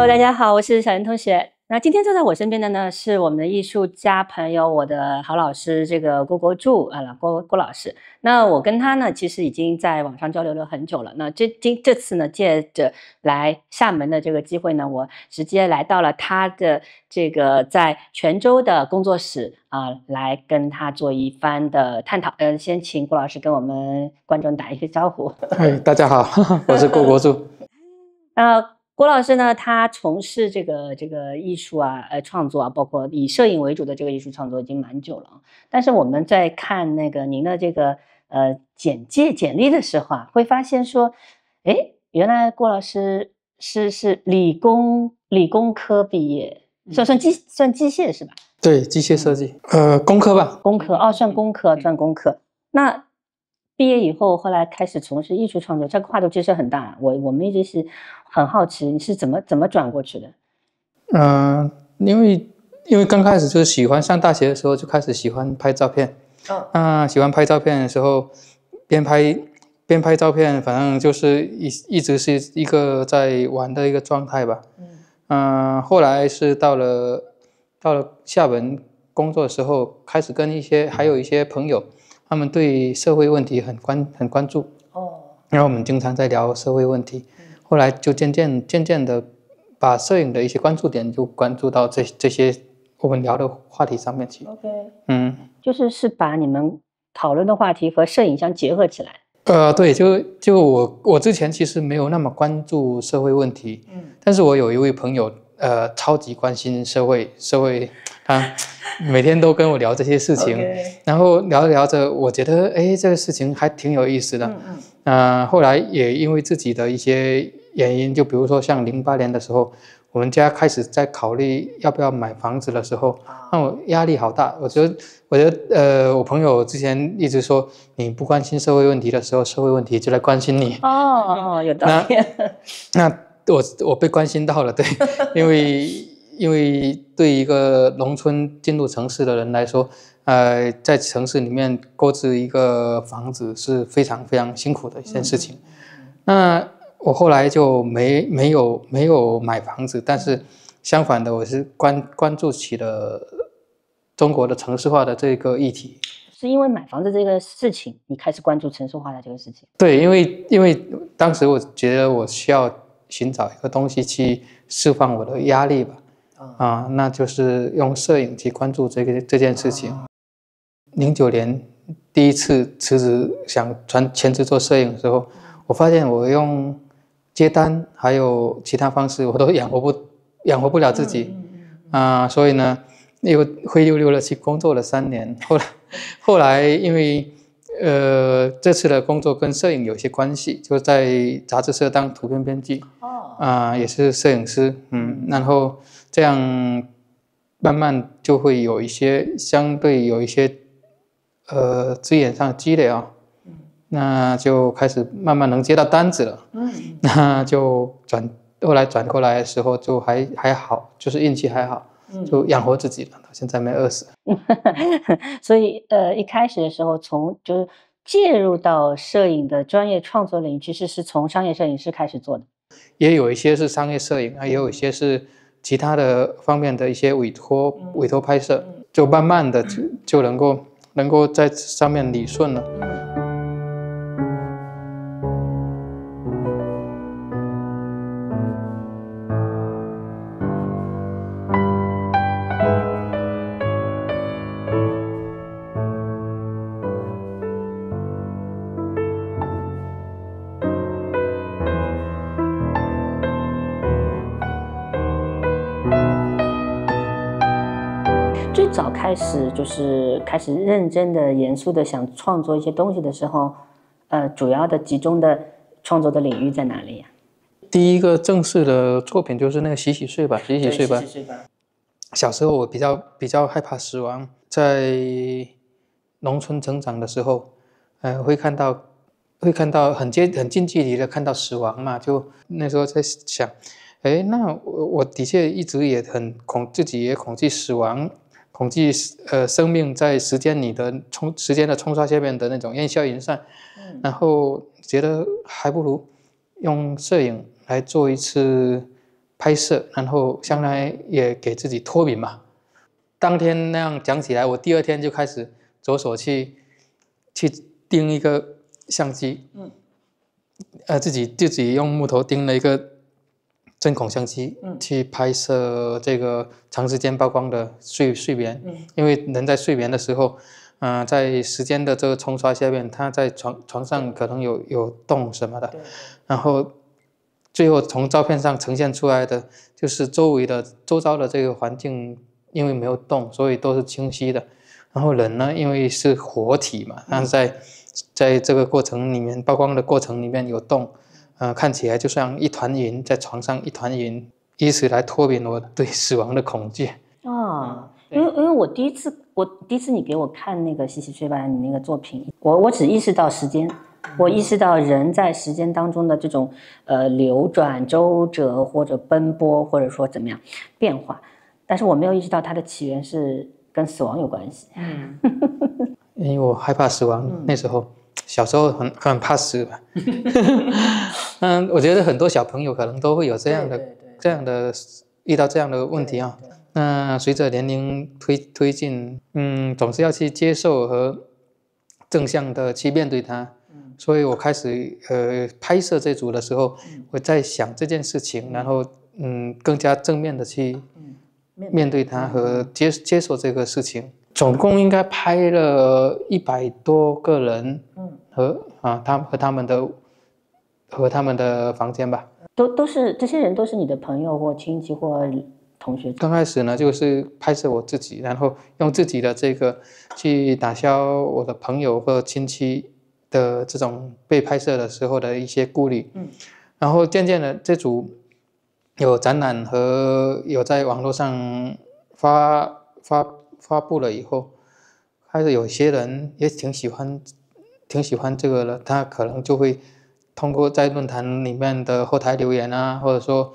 Hello， 大家好，我是小袁同学。那今天坐在我身边的呢，是我们的艺术家朋友，我的好老师，这个郭国柱啊，郭老师。那我跟他呢，其实已经在网上交流了很久了。那这次呢，借着来厦门的这个机会呢，我直接来到了他的这个在泉州的工作室啊，来跟他做一番的探讨。先请郭老师跟我们观众打一个招呼。嗨，大家好，我是郭国柱。郭老师呢，他从事这个艺术啊，创作啊，包括以摄影为主的这个艺术创作已经蛮久了。但是我们在看那个您的这个简历的时候啊，会发现说，哎，原来郭老师是理工科毕业，算机械是吧？对，机械设计，工科吧。工科哦，算工科。那毕业以后，后来开始从事艺术创作，这个跨度其实很大。我们一直是很好奇，你是怎么转过去的？因为刚开始就是喜欢，上大学的时候就开始喜欢拍照片。喜欢拍照片的时候，边拍照片，反正就是一直是一个在玩的一个状态吧。后来是到了厦门工作的时候，开始跟还有一些朋友。他们对社会问题很关注然后我们经常在聊社会问题，后来就渐渐的把摄影的一些关注点就关注到这些我们聊的话题上面去。就是把你们讨论的话题和摄影相结合起来。对，就我之前其实没有那么关注社会问题，但是我有一位朋友超级关心社会每天都跟我聊这些事情然后聊着聊着，我觉得这个事情还挺有意思的。后来也因为自己的一些原因，就比如说像08年的时候，我们家开始在考虑要不要买房子的时候，那我压力好大。我觉得我朋友之前一直说，你不关心社会问题的时候，社会问题就来关心你。有道理。那我被关心到了，对，因为对一个农村进入城市的人来说，在城市里面购置一个房子是非常非常辛苦的一件事情。那我后来就没有买房子，但是相反的，我是关注起了中国的城市化的这个议题。是因为买房子这个事情，你开始关注城市化的这个事情？对，因为当时我觉得我需要寻找一个东西去释放我的压力吧。那就是用摄影去关注这件事情。09年第一次辞职想全职做摄影的时候，我发现我用接单还有其他方式我都养活不了自己。所以呢又灰溜溜的去工作了3年。后来因为这次的工作跟摄影有些关系，就在杂志社当图片编辑。也是摄影师。然后这样慢慢就会有一些相对有一些资源上的积累那就开始慢慢能接到单子了。那就后来转过来的时候就还好，就是运气还好，就养活自己了，到现在没饿死。所以一开始的时候就是介入到摄影的专业创作领域，其实是从商业摄影师开始做的。也有一些是商业摄影也有一些是其他的方面的一些委托拍摄，就慢慢的就能够在上面理顺了。最早开始认真的、严肃的想创作一些东西的时候，主要的集中的创作的领域在哪里呀？第一个正式的作品就是那个洗洗睡吧。小时候我比较害怕死亡，在农村成长的时候，会看到很近距离的看到死亡嘛，就那时候在想，那我的确一直也自己也恐惧死亡。恐惧生命在时间的冲刷下面的那种烟消云散。然后觉得还不如用摄影来做一次拍摄，然后相当于也给自己脱敏嘛。当天那样讲起来，我第2天就开始着手去钉一个相机，自己用木头钉了一个针孔相机，去拍摄这个长时间曝光的睡眠，因为人在睡眠的时候，在时间的这个冲刷下面，他在床上可能有动什么的，然后最后从照片上呈现出来的就是周遭的这个环境，因为没有动，所以都是清晰的。然后人呢，因为是活体嘛，但是在这个过程里面，曝光的过程里面有动，看起来就像一团云，在床上一团云，以此来脱敏我对死亡的恐惧。因为我第一次你给我看那个《西西睡吧》你那个作品，我只意识到时间，我意识到人在时间当中的这种流转、周折或者奔波，或者说怎么样变化，但是我没有意识到它的起源是跟死亡有关系。因为我害怕死亡，那时候小时候很怕死吧。我觉得很多小朋友可能都会有这样的遇到这样的问题啊。那随着年龄推进，总是要去接受和正向的去面对它。所以我开始拍摄这组的时候，我在想这件事情，然后更加正面的去面对它和接受这个事情。总共应该拍了100多个人，和他们的房间吧。都是这些人都是你的朋友或亲戚或同学。刚开始呢，就是拍摄我自己，然后用自己的这个去打消我的朋友或亲戚的这种被拍摄的时候的一些顾虑。然后渐渐的，这组有展览和有在网络上发布了以后，开始有些人也挺喜欢这个的，他可能就会通过在论坛里面的后台留言啊，或者说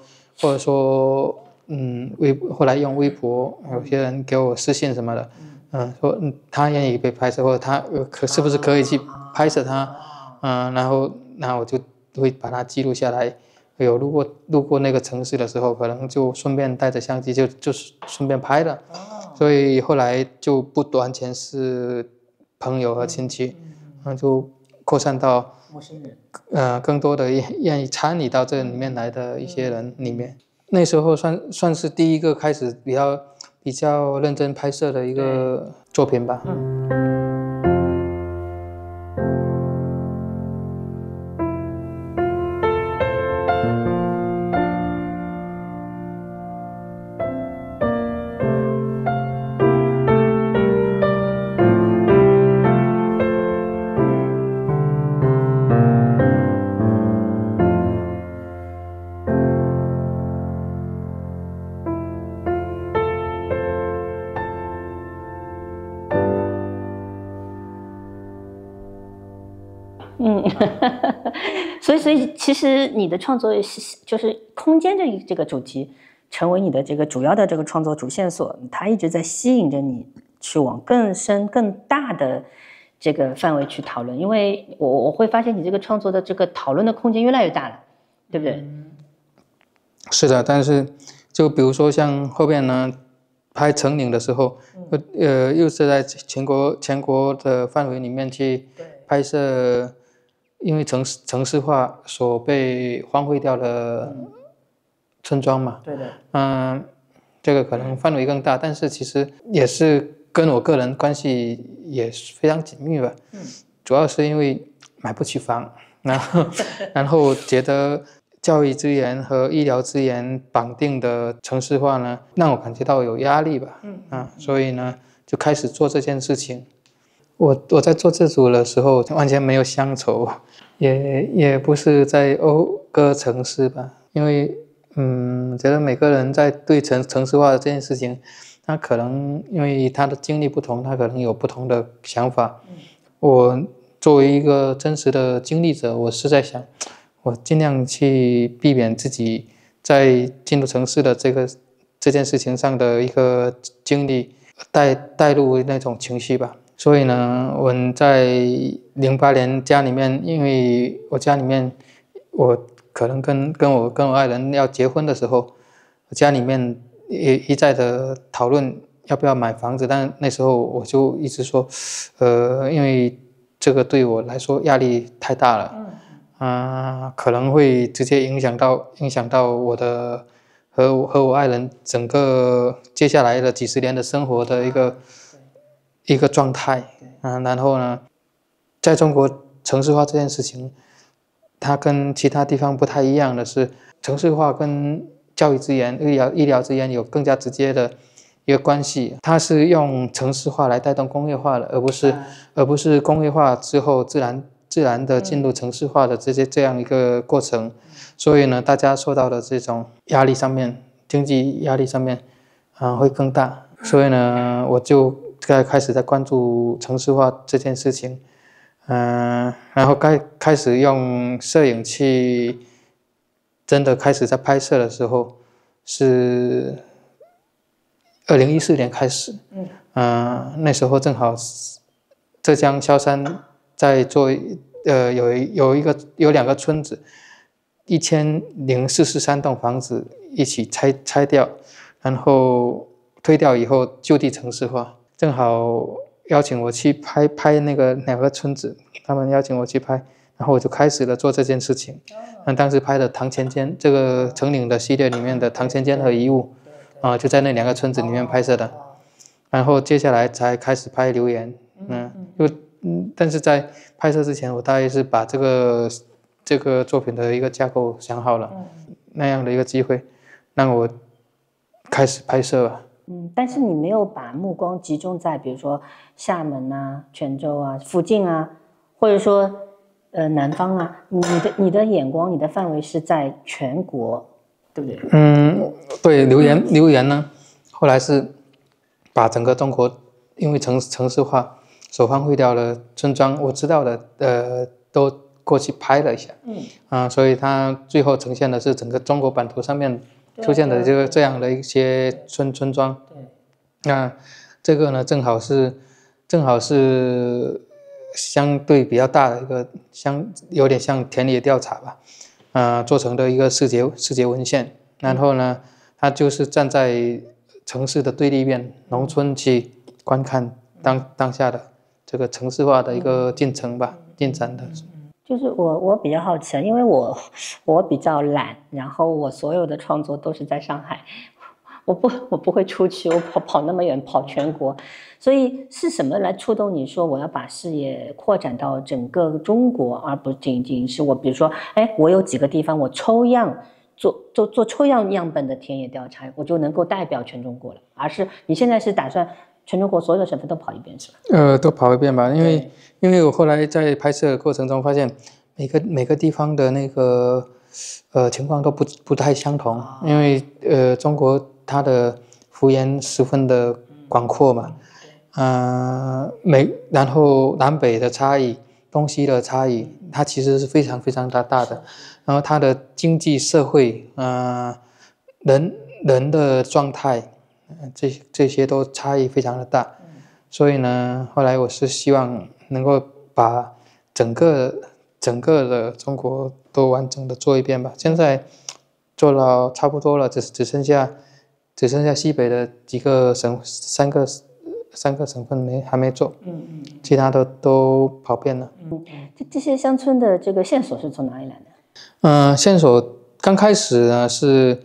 后来用微博，有些人给我私信什么的，说他愿意被拍摄，或者他是不是可以去拍摄他，然后我就会把它记录下来。有路过那个城市的时候，可能就顺便带着相机就是顺便拍的。所以后来就不完全是朋友和亲戚，就扩散到陌生人，更多的愿意参与到这里面来的一些人里面。那时候算是第一个开始比较认真拍摄的一个作品吧。所以其实你的创作就是空间这个主题成为你的这个主要的这个创作主线索，它一直在吸引着你去往更深更大的这个范围去讨论，因为我会发现你这个创作的这个讨论的空间越来越大了，对不对？是的，但是就比如说像后边呢拍成岭的时候，又是在全国的范围里面去拍摄，因为城市化所被荒废掉的村庄嘛。对的。这个可能范围更大，但是其实也是跟我个人关系也非常紧密吧。主要是因为买不起房，然后觉得教育资源和医疗资源绑定的城市化呢，让我感觉到有压力吧。所以呢，就开始做这件事情。我在做这组的时候完全没有乡愁，也不是在讴歌城市吧，因为觉得每个人在对城市化的这件事情，他可能因为他的经历不同，他可能有不同的想法。我作为一个真实的经历者，我是在想，我尽量去避免自己在进入城市的这件事情上的一个经历带入那种情绪吧。所以呢，我在08年家里面，因为我家里面我可能跟我爱人要结婚的时候，家里面也一再的讨论要不要买房子，但那时候我就一直说，因为这个对我来说压力太大了，可能会直接影响到我的和我爱人整个接下来的几十年的生活的一个状态，然后呢，在中国城市化这件事情，它跟其他地方不太一样的是，城市化跟教育资源、医疗资源有更加直接的一个关系，它是用城市化来带动工业化的，而不是工业化之后自然的进入城市化的这样一个过程。所以呢，大家受到的这种压力上面，经济压力上面，会更大。所以呢，我就开始在关注城市化这件事情，然后开始用摄影去，真的开始在拍摄的时候是2014年开始，那时候正好浙江萧山在做，有2个村子，1043栋房子一起拆掉，然后推掉以后就地城市化，正好邀请我去拍那个2个村子，他们邀请我去拍，然后我就开始了做这件事情。当时拍的唐钱间这个成岭的系列里面的唐钱间和遗物，就在那2个村子里面拍摄的，然后接下来才开始拍留言，但是在拍摄之前，我大概是把这个作品的一个架构想好了，那样的一个机会，让我开始拍摄了。但是你没有把目光集中在比如说厦门啊、泉州啊附近啊，或者说南方啊，你的眼光、你的范围是在全国，对不对？对，留言呢，后来是把整个中国因为城市化所荒废掉的村庄，我知道的都过去拍了一下，所以它最后呈现的是整个中国版图上面出现的这样的一些村庄。那这个呢，正好是相对比较大的一个有点像田野调查吧，做成的一个视觉文献。然后呢，它就是站在城市的对立面，农村去观看当下的这个城市化的一个进程吧，进展的。就是我比较好奇，因为我比较懒，然后我所有的创作都是在上海，我不会出去，我跑那么远，跑全国，所以是什么来触动你说我要把视野扩展到整个中国，而不仅仅是我比如说，我有几个地方我抽样做抽样本的田野调查，我就能够代表全中国了，而是你现在是打算全中国所有的省份都跑一遍是吧？都跑一遍吧，因为我后来在拍摄的过程中发现，每个地方的那个情况都不太相同，因为中国它的幅员十分的广阔嘛，然后南北的差异、东西的差异，它其实是非常非常大的，然后它的经济社会，人的状态，这些都差异非常的大，所以呢，后来我是希望能够把整个的中国都完整的做一遍吧。现在做到差不多了，只剩下西北的几个三个省份还没做，其他的都跑遍了。这些乡村的这个线索是从哪里来的？线索刚开始呢是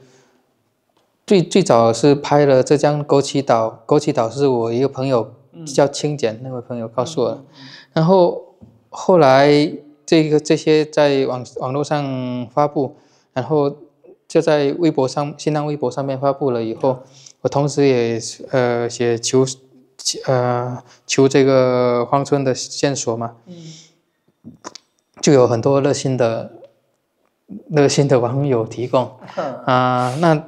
最早是拍了浙江枸杞岛，枸杞岛是我一个朋友叫清简那位朋友告诉我的，然后后来这些在网络上发布，然后就在新浪微博上面发布了以后，我同时也写求这个荒村的线索嘛，就有很多热心的网友提供，那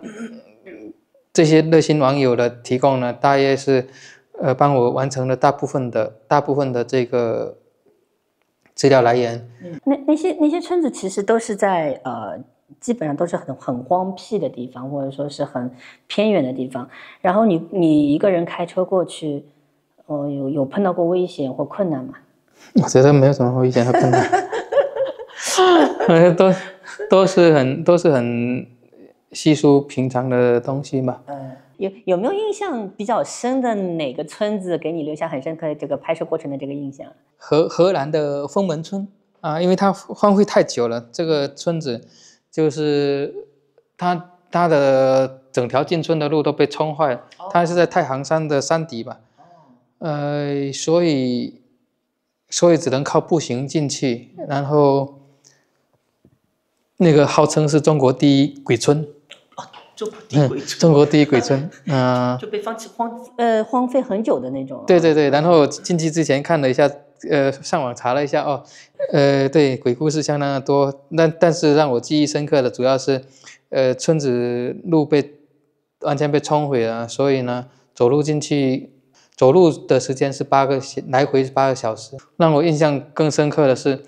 这些热心网友的提供呢，大约是帮我完成了大部分的这个资料来源。那些村子其实都是在基本上都是很荒僻的地方，或者说是很偏远的地方。然后你一个人开车过去，有碰到过危险或困难吗？我觉得没有什么危险和困难，都是很稀疏平常的东西吧。有没有印象比较深的哪个村子给你留下很深刻的这个拍摄过程的这个印象？荷兰的封门村啊，因为它荒废太久了，这个村子就是它的整条进村的路都被冲坏了，它是在太行山的山底吧，所以只能靠步行进去，然后那个号称是中国第一鬼村。中国第一鬼村，就被荒废很久的那种。对对对，然后进去之前看了一下，上网查了一下哦，对，鬼故事相当的多，但是让我记忆深刻的主要是，村子路完全被冲毁了，所以呢，走路进去，走路的时间是来回8个小时。让我印象更深刻的是，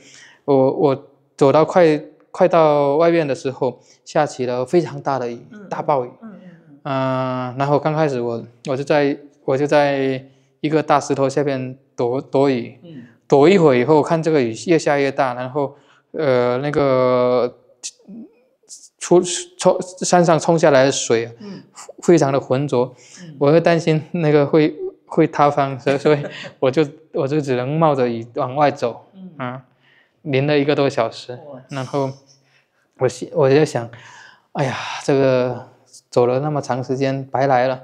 我走到快到外院的时候，下起了非常大的雨，大暴雨。然后刚开始我就在一个大石头下边躲雨，躲一会儿以后，看这个雨越下越大，然后那个山上冲下来的水，非常的浑浊，我会担心那个会塌方，所以我就只能冒着雨往外走，淋了1个多小时，然后我就想，哎呀，这个走了那么长时间白来了，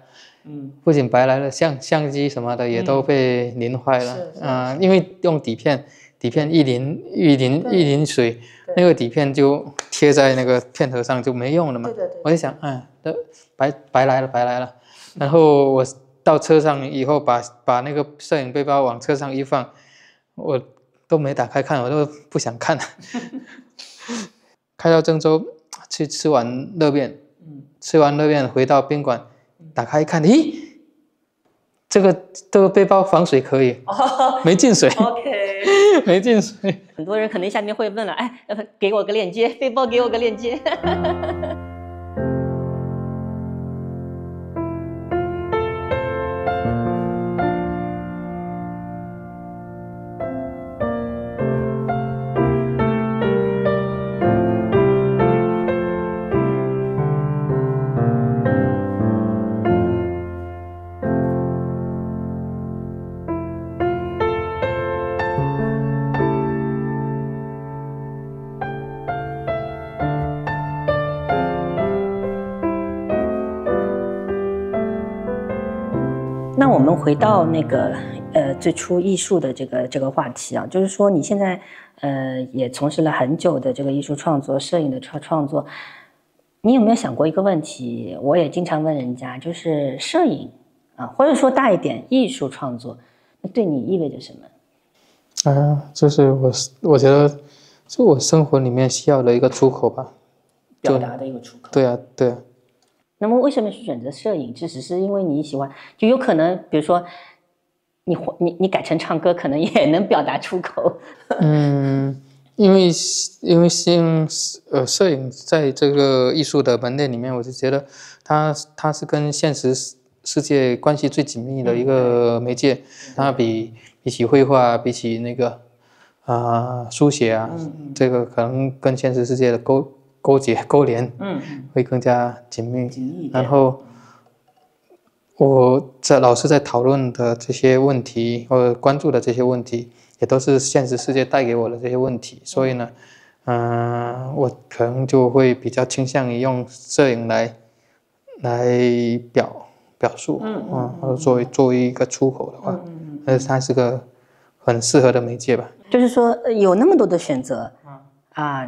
不仅白来了，相机什么的也都被淋坏了，因为用底片一淋水，那个底片就贴在那个片头上就没用了嘛。对，我就想，都白来了。然后我到车上以后，把那个摄影背包往车上一放，我都没打开看，我都不想看了。开到郑州去吃完热面，回到宾馆，打开一看，咦，这个背包防水可以，没进水。OK， 没进水。很多人可能下面会问了，给我个链接，背包给我个链接。那我们回到那个最初艺术的这个话题啊，就是说你现在也从事了很久的这个艺术创作、摄影的创作，你有没有想过一个问题？我也经常问人家，就是摄影或者说大一点艺术创作，那对你意味着什么？就是我觉得是我生活里面需要的一个出口吧，表达的一个出口。对啊。那么为什么是选择摄影？只是因为你喜欢，就有可能，比如说你改成唱歌，可能也能表达出口。因为像摄影在这个艺术的门类里面，我就觉得它是跟现实世界关系最紧密的一个媒介，它比起绘画，比起那个书写这个可能跟现实世界的勾连会更加紧密。然后我老师在讨论的这些问题或者关注的这些问题，也都是现实世界带给我的这些问题，所以呢我可能就会比较倾向于用摄影来表述或者作为一个出口的话，它是个很适合的媒介吧。就是说有那么多的选择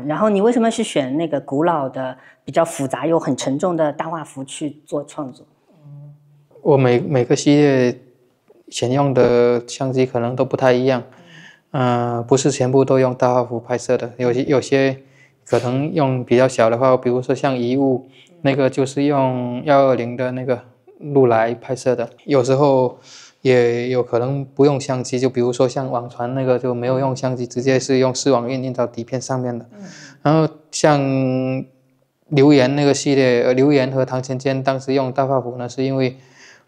然后你为什么是选那个古老的比较复杂又很沉重的大画幅去做创作？我每个系列选用的相机可能都不太一样，不是全部都用大画幅拍摄的，有些可能用比较小的话，比如说像遗物，那个就是用120的那个路来拍摄的，有时候也有可能不用相机，就比如说像网传那个就没有用相机，直接是用丝网印到底片上面的。然后像留言那个系列，留言和唐钱坚当时用大画幅呢，是因为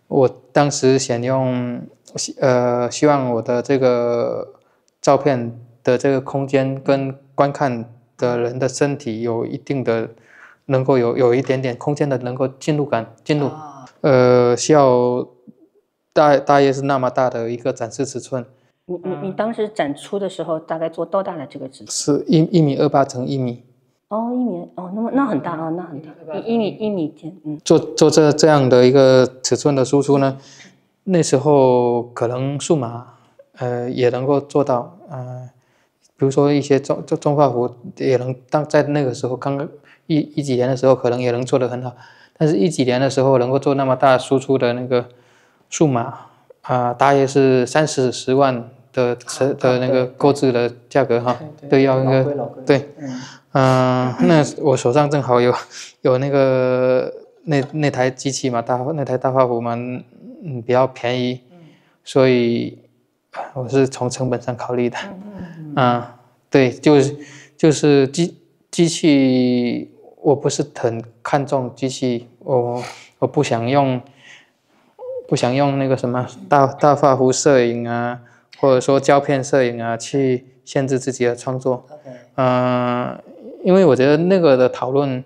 我当时想用希望我的这个照片的这个空间跟观看的人的身体有一定的能够有一点点空间的能够进入，需要大约是那么大的一个展示尺寸。你当时展出的时候大概做多大的这个尺寸？是1.28米乘1米。哦，1米哦，那很大啊，那很大，1米间，做这样的一个尺寸的输出呢，那时候可能数码也能够做到，比如说一些中画幅也能在那个时候刚刚一几年的时候可能也能做得很好，但是一几年的时候能够做那么大输出的那个数码大约是30万的那个购置的价格哈，都要那个对。那我手上正好有那个那台机器嘛，那台大画幅嘛，比较便宜，所以我是从成本上考虑的。对，就是机器，我不是很看重机器，我不想用那个什么大画幅摄影啊，或者说胶片摄影啊去限制自己的创作。因为我觉得那个的讨论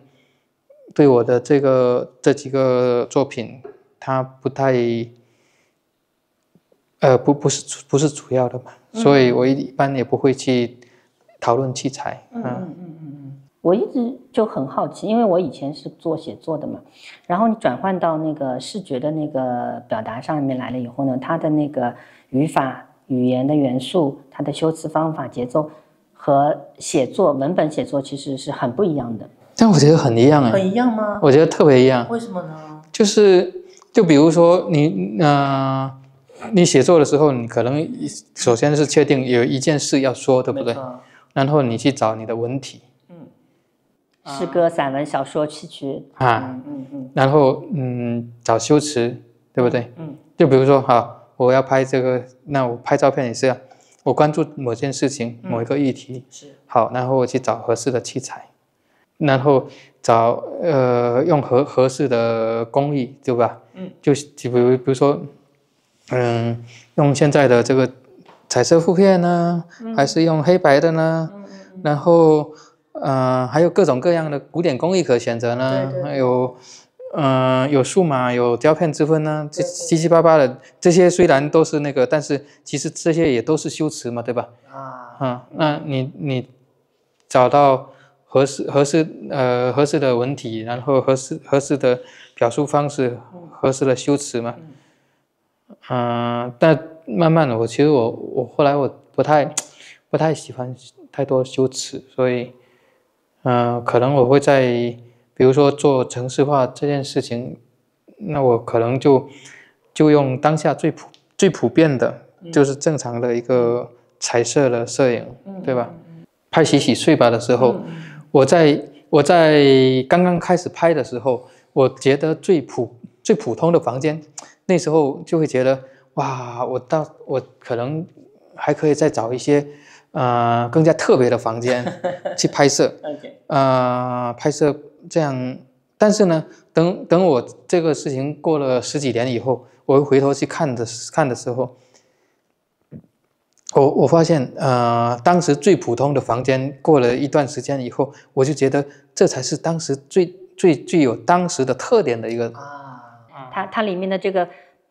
对我的这几个作品，它不太不是主要的嘛，所以我一般也不会去讨论器材。我一直就很好奇，因为我以前是做写作的嘛，然后你转换到那个视觉的那个表达上面来了以后呢，它的那个语法、语言的元素、它的修辞方法、节奏和写作文本写作其实是很不一样的。但我觉得很一样。很一样吗？我觉得特别一样。为什么呢？就比如说你写作的时候，你可能首先是确定有一件事要说，对不对？然后你去找你的文体，诗歌、散文、小说、戏曲然后找修辞，对不对？就比如说我要拍这个，那我拍照片也是啊，我关注某件事情、某一个议题，好，然后我去找合适的器材，然后找用合适的工艺，对吧？就比如说用现在的这个彩色负片呢，还是用黑白的呢？然后还有各种各样的古典工艺可选择呢，还有数码，有胶片之分呢，七七八八的这些虽然都是那个，但是其实这些也都是修辞嘛，对吧？那你找到合适的文体，然后合适的表述方式，合适的修辞嘛。但慢慢的，其实我后来我不太喜欢太多修辞，所以可能我会在比如说做程式化这件事情，那我可能就用当下最普遍的，就是正常的一个彩色的摄影，对吧？拍洗洗睡吧的时候，我在刚刚开始拍的时候，我觉得最普通的房间，那时候就会觉得哇，我可能还可以再找一些更加特别的房间去拍摄，拍摄这样。但是呢，等我这个事情过了10几年以后，我回头去看的时候，我发现当时最普通的房间，过了一段时间以后，我就觉得这才是当时最具有当时的特点的一个它里面的这个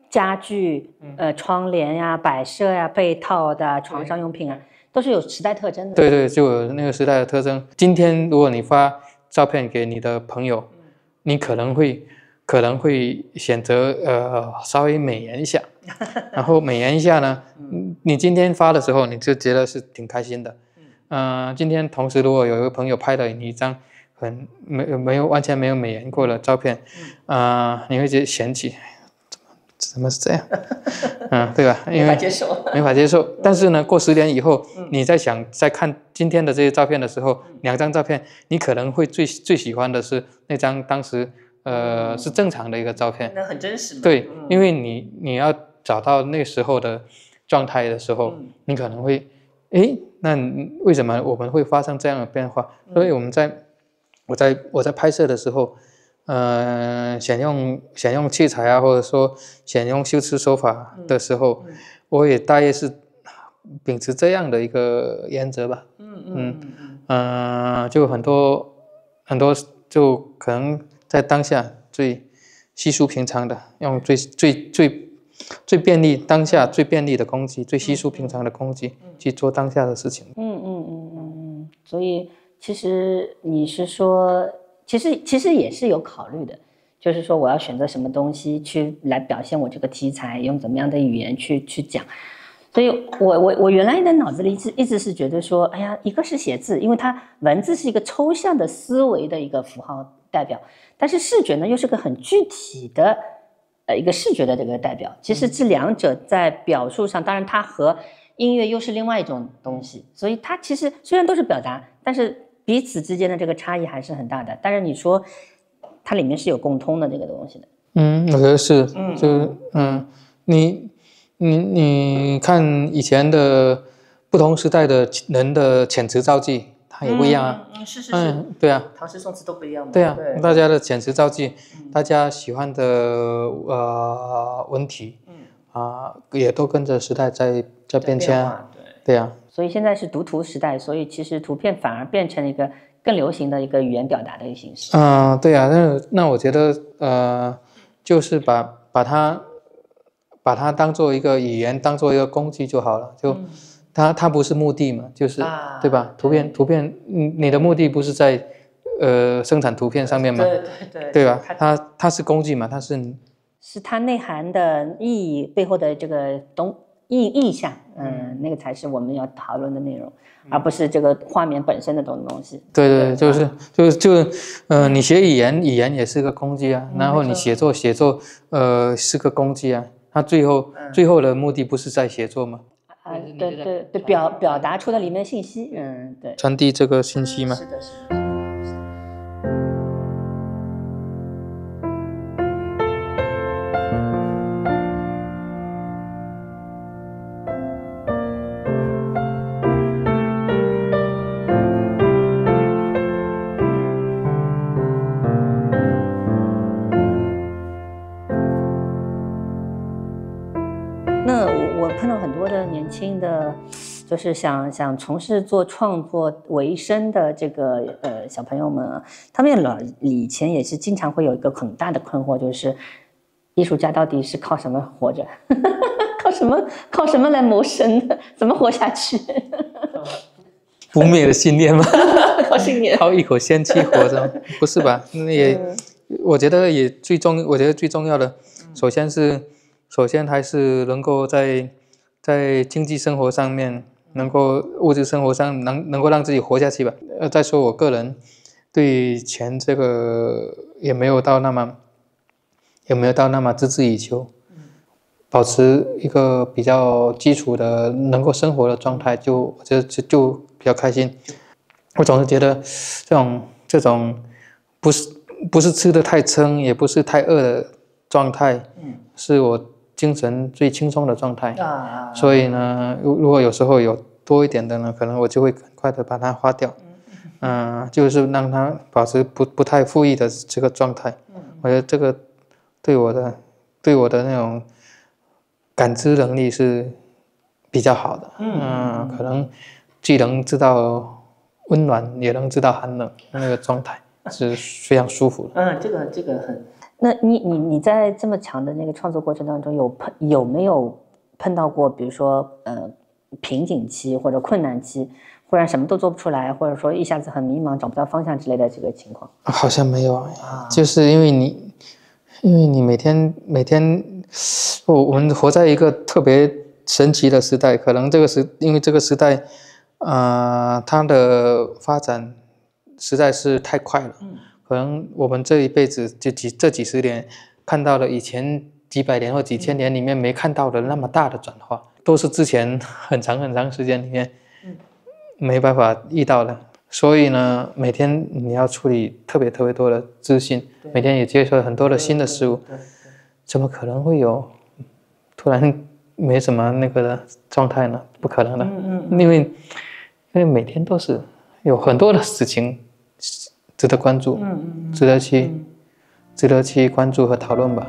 家具窗帘呀、摆设呀、被套的床上用品啊，都是有时代特征的。对，就有那个时代的特征。今天如果你发照片给你的朋友，你可能会选择稍微美颜一下，然后美颜一下呢，你今天发的时候你就觉得是挺开心的。今天同时如果有一个朋友拍了你一张很完全没有美颜过的照片，你会觉得嫌弃，怎么是这样？对吧？因为没法接受。但是呢，过10年以后，你再看今天的这些照片的时候，2张照片，你可能会最喜欢的是那张当时是正常的一个照片，那很真实嘛。对，因为你要找到那时候的状态的时候，你可能会，那为什么我们会发生这样的变化？所以我在拍摄的时候，选用器材啊，或者说选用修辞手法的时候，我也大约是秉持这样的一个原则吧。就很多就可能在当下最稀疏平常的，用最便利当下最便利的工具，最稀疏平常的工具去做当下的事情。所以其实你是说，其实也是有考虑的，就是说我要选择什么东西去来表现我这个题材，用怎么样的语言去讲。所以我原来的脑子里一直是觉得说，哎呀，一个是写字，因为它文字是一个抽象的思维的一个符号代表，但是视觉呢又是个很具体的一个视觉的这个代表。其实这两者在表述上，当然它和音乐又是另外一种东西，所以它其实虽然都是表达，但是彼此之间的这个差异还是很大的。但是你说它里面是有共通的这个东西的。我觉得是，你看以前的不同时代的人的遣词造句，它也不一样啊。是，对啊，唐诗宋词都不一样嘛。对啊，大家的遣词造句，大家喜欢的文体，也都跟着时代在变迁。对啊。所以现在是读图时代，所以其实图片反而变成了一个更流行的一个语言表达的一个形式。对啊，那我觉得就是把它当做一个语言，当做一个工具就好了。就它不是目的嘛，就是对吧？图片，你的目的不是在生产图片上面吗？对吧？它是工具嘛，是它内涵的意义背后的这个意象，那个才是我们要讨论的内容，而不是这个画面本身的东西。对，你学语言也是个工具啊，然后你写作是个工具啊，它最后的目的不是在写作吗？对，表达出了里面的信息，对，传递这个信息吗？是的。那我碰到很多的年轻的，就是想从事做创作为生的这个小朋友们啊，他们以前也是经常会有一个很大的困惑，就是艺术家到底是靠什么活着？靠什么来谋生的？怎么活下去？不灭的信念吗？靠信念，靠一口仙气活着？不是吧？我觉得最重要的，首先还是能够在经济生活上面，能够物质生活上能够让自己活下去吧。再说我个人对钱这个也没有到那么孜孜以求，保持一个比较基础的能够生活的状态，我觉得就比较开心。我总是觉得这种不是吃得太撑，也不是太饿的状态，是我精神最轻松的状态。所以呢，如果有时候有多一点的呢，可能我就会很快的把它花掉。就是让它保持不太富裕的这个状态。我觉得这个对我的那种感知能力是比较好的。可能既能知道温暖，也能知道寒冷，那个状态是非常舒服的。这个很。那你在这么长的那个创作过程当中，有没有碰到过，比如说瓶颈期或者困难期，忽然什么都做不出来，或者说一下子很迷茫，找不到方向之类的这个情况？好像没有，就是因为你每天，我们活在一个特别神奇的时代，可能因为这个时代，它的发展实在是太快了。可能我们这一辈子就这几十年看到了以前几百年或几千年里面没看到的那么大的转化，都是之前很长时间里面没办法遇到的。所以呢，每天你要处理特别多的资讯，每天也接受很多的新的事物，怎么可能会有突然没什么那个的状态呢？不可能的。因为每天都是有很多的事情值得关注，值得去关注和讨论吧。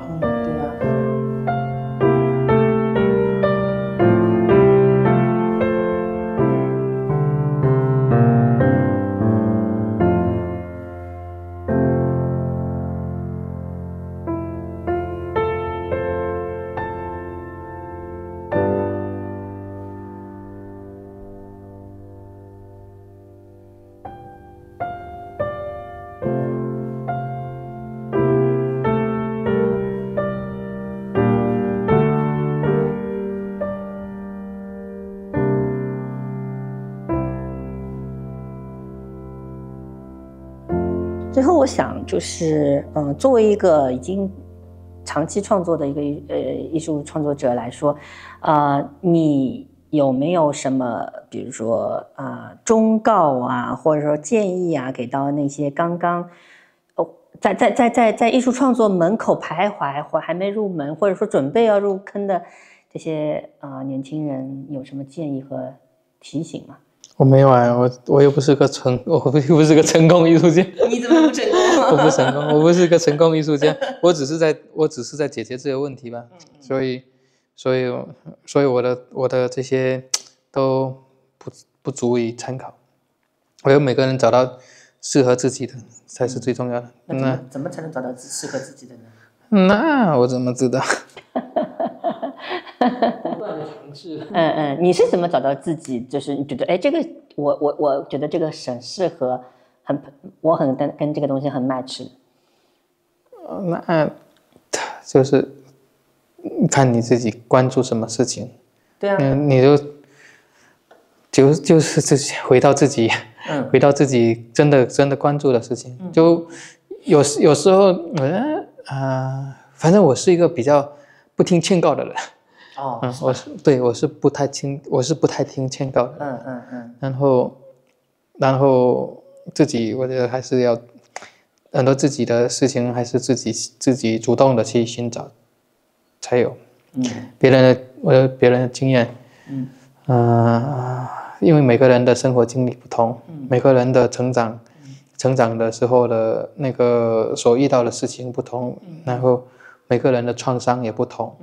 最后我想就是，作为一个已经长期创作的一个艺术创作者来说，你有没有什么，比如说忠告啊，或者说建议啊，给到那些刚刚在艺术创作门口徘徊或还没入门，或者说准备要入坑的这些年轻人，有什么建议和提醒吗？我没有啊，我又不是个成功艺术家。你怎么不成功？我不成功，我不是个成功艺术家，我只是在解决这个问题吧。所以我的这些都不足以参考。我要每个人找到适合自己的才是最重要的。那怎么才能找到适合自己的呢？那我怎么知道？你是怎么找到自己？就是你觉得，哎，这个我觉得这个很适合，我很跟这个东西很 match。那就是看你自己关注什么事情。对啊。你就是自己回到自己真的关注的事情。就有时候反正我是一个比较不听劝告的人。我是不太听劝告的。然后自己我觉得还是要很多自己的事情还是自己主动的去寻找才有。别人的经验，因为每个人的生活经历不同，每个人的成长的时候的那个所遇到的事情不同，然后每个人的创伤也不同，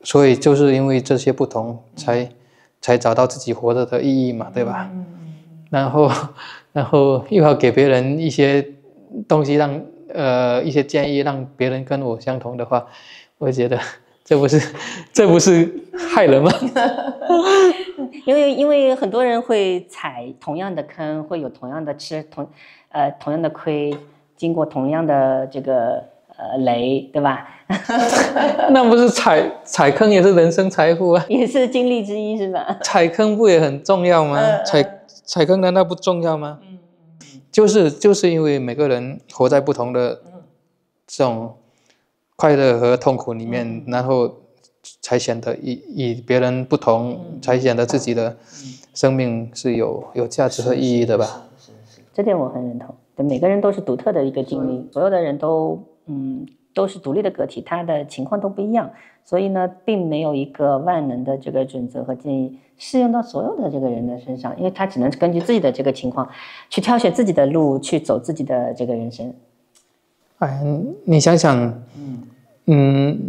所以就是因为这些不同，才找到自己活着的意义嘛，对吧？然后又要给别人一些东西一些建议，让别人跟我相同的话，我觉得这不是害人吗？因为很多人会踩同样的坑，会有同样的同样的亏，经过同样的这个雷，对吧？那不是踩坑也是人生财富啊，也是经历之一，是吧？踩坑不也很重要吗？踩坑难道不重要吗？就是因为每个人活在不同的这种快乐和痛苦里面，然后才显得与别人不同，才显得自己的生命是有价值和意义的吧。是，这点我很认同。对，每个人都是独特的一个经历，所有的人都是独立的个体，他的情况都不一样，所以呢，并没有一个万能的这个准则和建议适用到所有的这个人的身上，因为他只能根据自己的这个情况去挑选自己的路，去走自己的这个人生。你想想，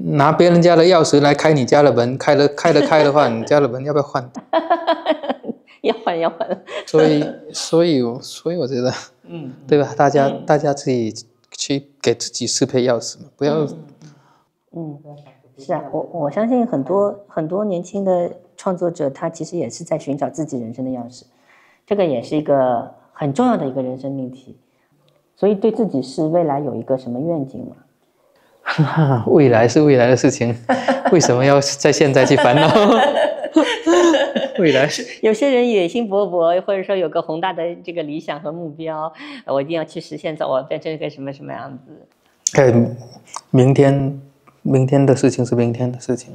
拿别人家的钥匙来开你家的门，开的话，你家的门要不要换？要换。所以我觉得，对吧？大家自己去给自己适配钥匙嘛，不要。是啊，我相信很多年轻的创作者，他其实也是在寻找自己人生的钥匙，这个也是一个很重要的一个人生命题。所以对自己是未来有一个什么愿景吗？未来是未来的事情，为什么要在现在去烦恼？未来有些人野心勃勃，或者说有个宏大的这个理想和目标，我一定要去实现，我变成一个什么样子。明天的事情是明天的事情，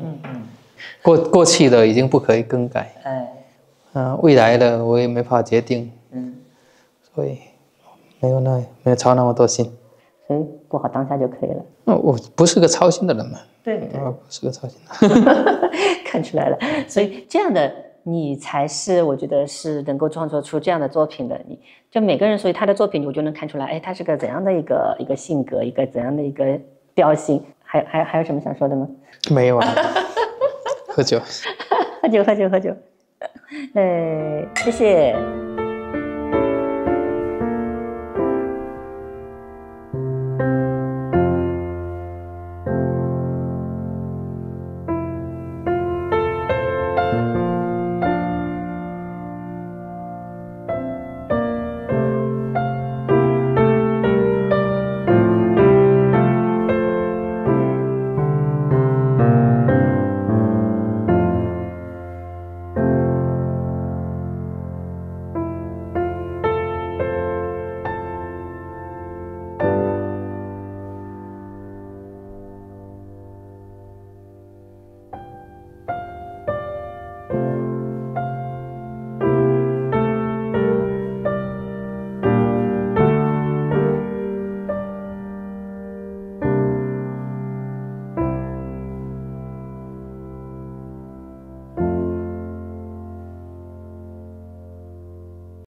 过去的已经不可以更改，未来的我也没法决定，所以没有操那么多心，所以过好当下就可以了。我不是个操心的人嘛，对，不是个操心的，看出来了。所以这样的你才是我觉得是能够创作出这样的作品的。你就每个人，所以他的作品我就能看出来，他是个怎样的一个性格，一个怎样的一个调性。还有什么想说的吗？没有啊，喝酒。喝酒。谢谢。